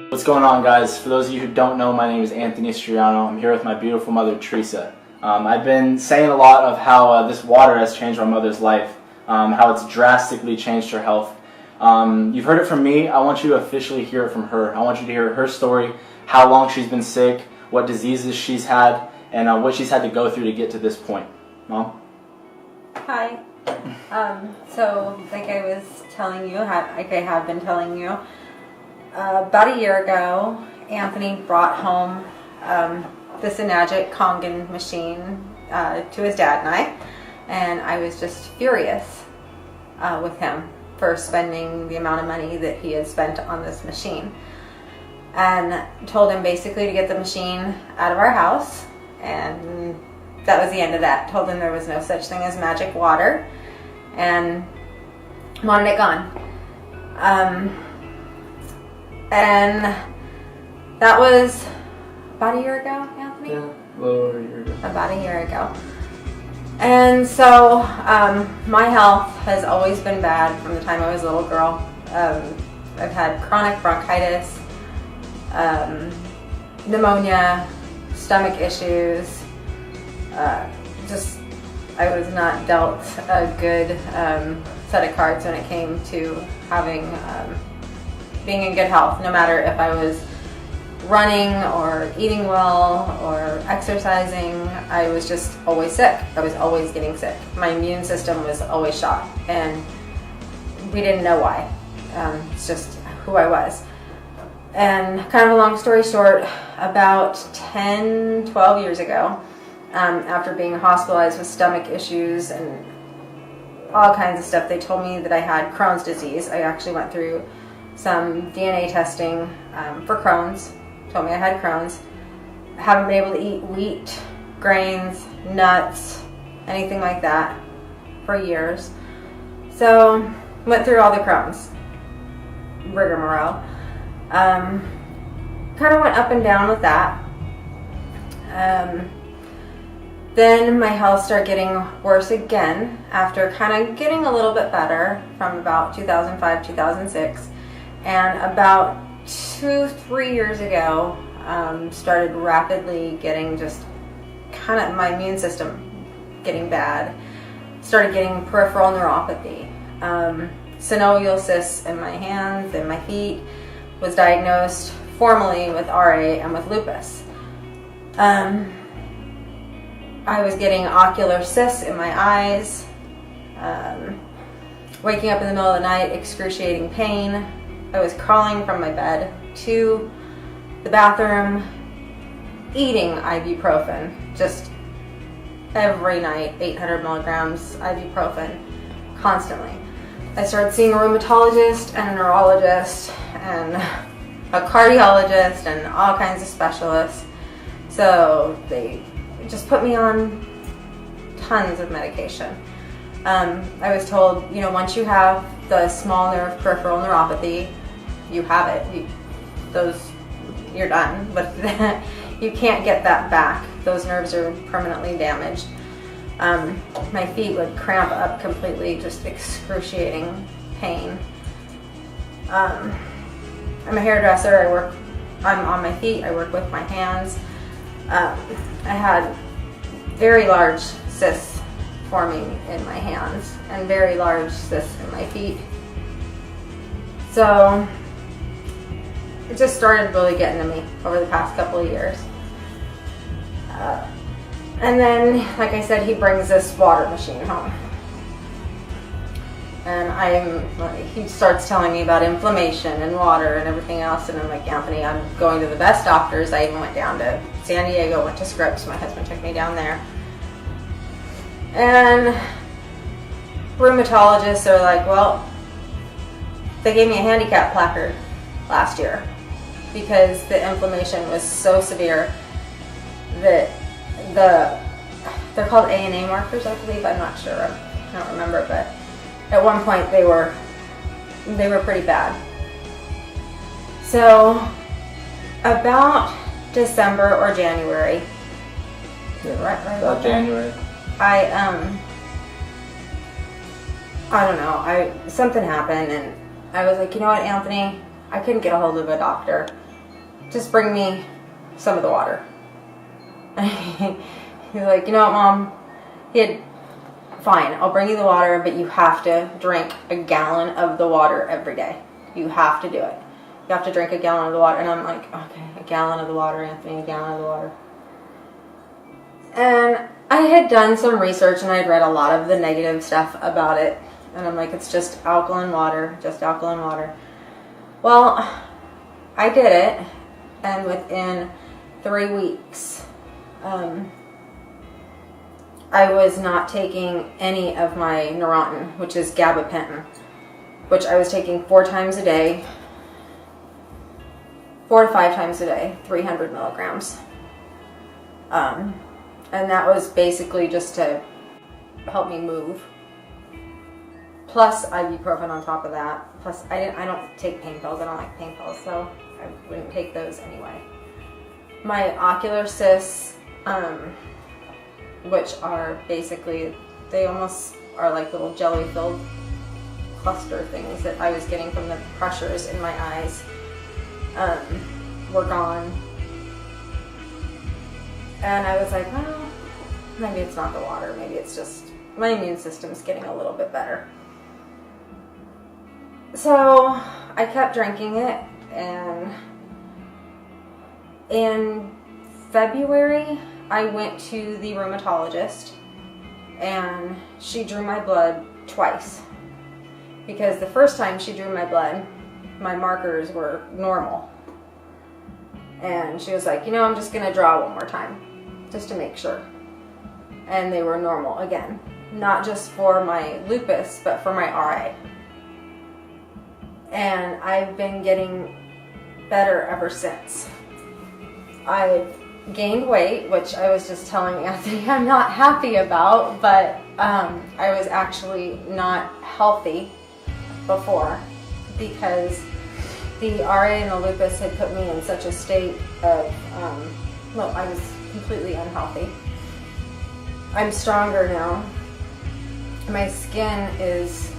What's going on, guys? For those of you who don't know, my name is Anthony Striano. I'm here with my beautiful mother, Teresa. I've been saying a lot of how this water has changed my mother's life, how it's drastically changed her health. You've heard it from me. I want you to officially hear it from her. I want you to hear her story, how long she's been sick, what diseases she's had, and what she's had to go through to get to this point. Mom? Hi. So, like I was telling you, like I have been telling you, about a year ago, Anthony brought home this Kangen machine to his dad and I was just furious with him for spending the amount of money that he had spent on this machine, and told him basically to get the machine out of our house, and that was the end of that. Told him there was no such thing as magic water and wanted it gone. And that was about a year ago, Anthony? Yeah, a little over a year ago. About a year ago. And so my health has always been bad from the time I was a little girl. I've had chronic bronchitis, pneumonia, stomach issues. I was not dealt a good set of cards when it came to having being in good health, no matter if I was running or eating well or exercising. I was just always sick. I was always getting sick. My immune system was always shot, and we didn't know why. It's just who I was. And kind of a long story short, about 10, 12 years ago, after being hospitalized with stomach issues and all kinds of stuff, they told me that I had Crohn's disease. I actually went through some DNA testing for Crohn's. Told me I had Crohn's. I haven't been able to eat wheat, grains, nuts, anything like that for years. So went through all the Crohn's rigmarole. Kind of went up and down with that. Then my health started getting worse again after kind of getting a little bit better from about 2005, 2006. And about 2-3 years ago, started rapidly getting just kind of my immune system getting bad. Started getting peripheral neuropathy, synovial cysts in my hands and my feet. Was diagnosed formally with RA and with lupus. I was getting ocular cysts in my eyes, waking up in the middle of the night, excruciating pain. I was crawling from my bed to the bathroom, eating ibuprofen, just every night, 800 milligrams ibuprofen, constantly. I started seeing a rheumatologist and a neurologist and a cardiologist and all kinds of specialists. So they just put me on tons of medication. I was told, once you have the small nerve peripheral neuropathy, you have it. You're done. But you can't get that back. Those nerves are permanently damaged. My feet would cramp up completely, just excruciating pain. I'm a hairdresser. I'm on my feet. I work with my hands. I had very large cysts forming in my hands and very large cysts in my feet. So it just started really getting to me over the past couple of years. And then, like I said, he brings this water machine home. And he starts telling me about inflammation and water and everything else. And I'm like, Anthony, I'm going to the best doctors. I even went down to San Diego, went to Scripps. My husband took me down there. And rheumatologists are like, well, they gave me a handicap placard last year because the inflammation was so severe that they're called ANA markers, I believe. I'm not sure. I don't remember, but at one point they were pretty bad. So about December or January. Right About January. I don't know. Something happened, and I was like, you know what, Anthony? I couldn't get a hold of a doctor. just bring me some of the water. He's like, you know what, Mom? Fine, I'll bring you the water, but you have to drink a gallon of the water every day. You have to do it. You have to drink a gallon of the water. And I'm like, okay, a gallon of the water, Anthony, a gallon of the water. And I had done some research and I had read a lot of the negative stuff about it. And I'm like, it's just alkaline water, just alkaline water. Well, I did it, and within 3 weeks, I was not taking any of my Neurontin, which is gabapentin, which I was taking 4 times a day, 4 to 5 times a day, 300 milligrams. And that was basically just to help me move. Plus ibuprofen on top of that. Plus I don't take pain pills. I don't like pain pills, so I wouldn't take those anyway. My ocular cysts, which are basically, they almost are like little jelly-filled cluster things that I was getting from the pressures in my eyes, were gone. And I was like, well, maybe it's not the water. Maybe it's just my immune system's getting a little bit better. So I kept drinking it, and in February I went to the rheumatologist, and she drew my blood twice, because the first time she drew my blood, my markers were normal, and she was like, you know, I'm just gonna draw one more time just to make sure, and they were normal again, not just for my lupus but for my RA. And I've been getting better ever since. I've gained weight, which I was just telling Anthony I'm not happy about, but I was actually not healthy before, because the RA and the lupus had put me in such a state of, well, I was completely unhealthy. I'm stronger now. My skin is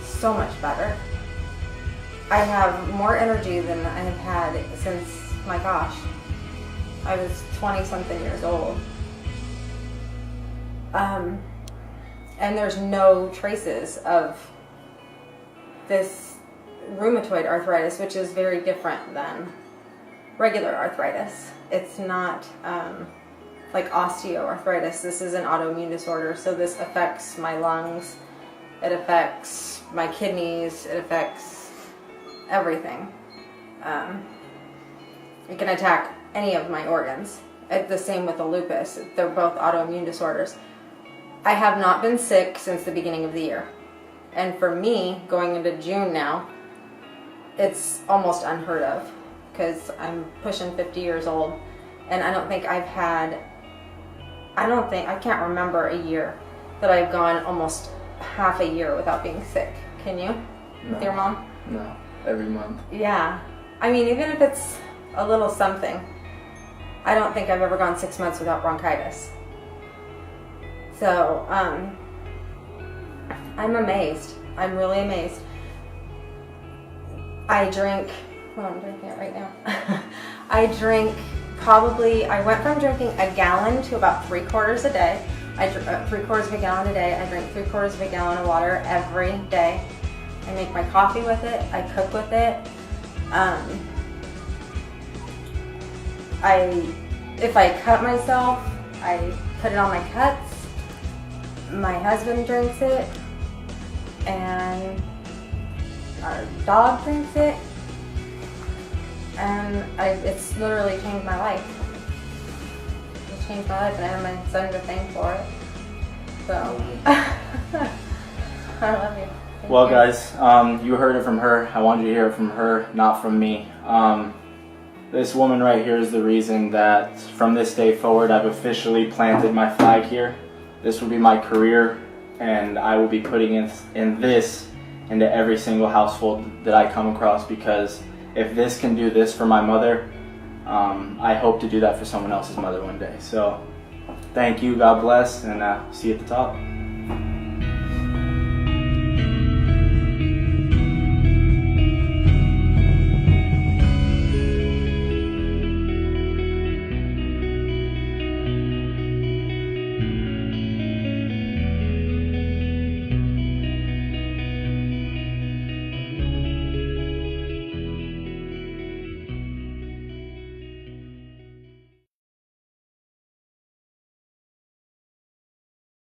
so much better. I have more energy than I have had since, my gosh, I was 20-something years old. And there's no traces of this rheumatoid arthritis, which is very different than regular arthritis. It's not like osteoarthritis. This is an autoimmune disorder, so this affects my lungs, it affects my kidneys, it affects everything. It can attack any of my organs. The same with the lupus. They're both autoimmune disorders. I have not been sick since the beginning of the year. And for me, going into June now, it's almost unheard of, because I'm pushing 50 years old, and I don't think I've had, I can't remember a year that I've gone almost half a year without being sick. Can you? No. With your mom? No. Every month. Yeah. I mean, even if it's a little something, I don't think I've ever gone 6 months without bronchitis. So, I'm amazed. I'm really amazed. I drink, well, I'm drinking it right now. I went from drinking a gallon to about 3/4 a day. I drink 3/4 of a gallon a day. I drink 3/4 of a gallon of water every day. I make my coffee with it. I cook with it. If I cut myself, I put it on my cuts. My husband drinks it, and our dog drinks it, and it's literally changed my life. It's changed my life, and I have my son to thank for it. So, I love you. Well, guys, you heard it from her. I wanted you to hear it from her, not from me. This woman right here is the reason that from this day forward, I've officially planted my flag here. This will be my career, and I will be putting in this into every single household that I come across, because if this can do this for my mother, I hope to do that for someone else's mother one day. So, thank you, God bless, and see you at the top.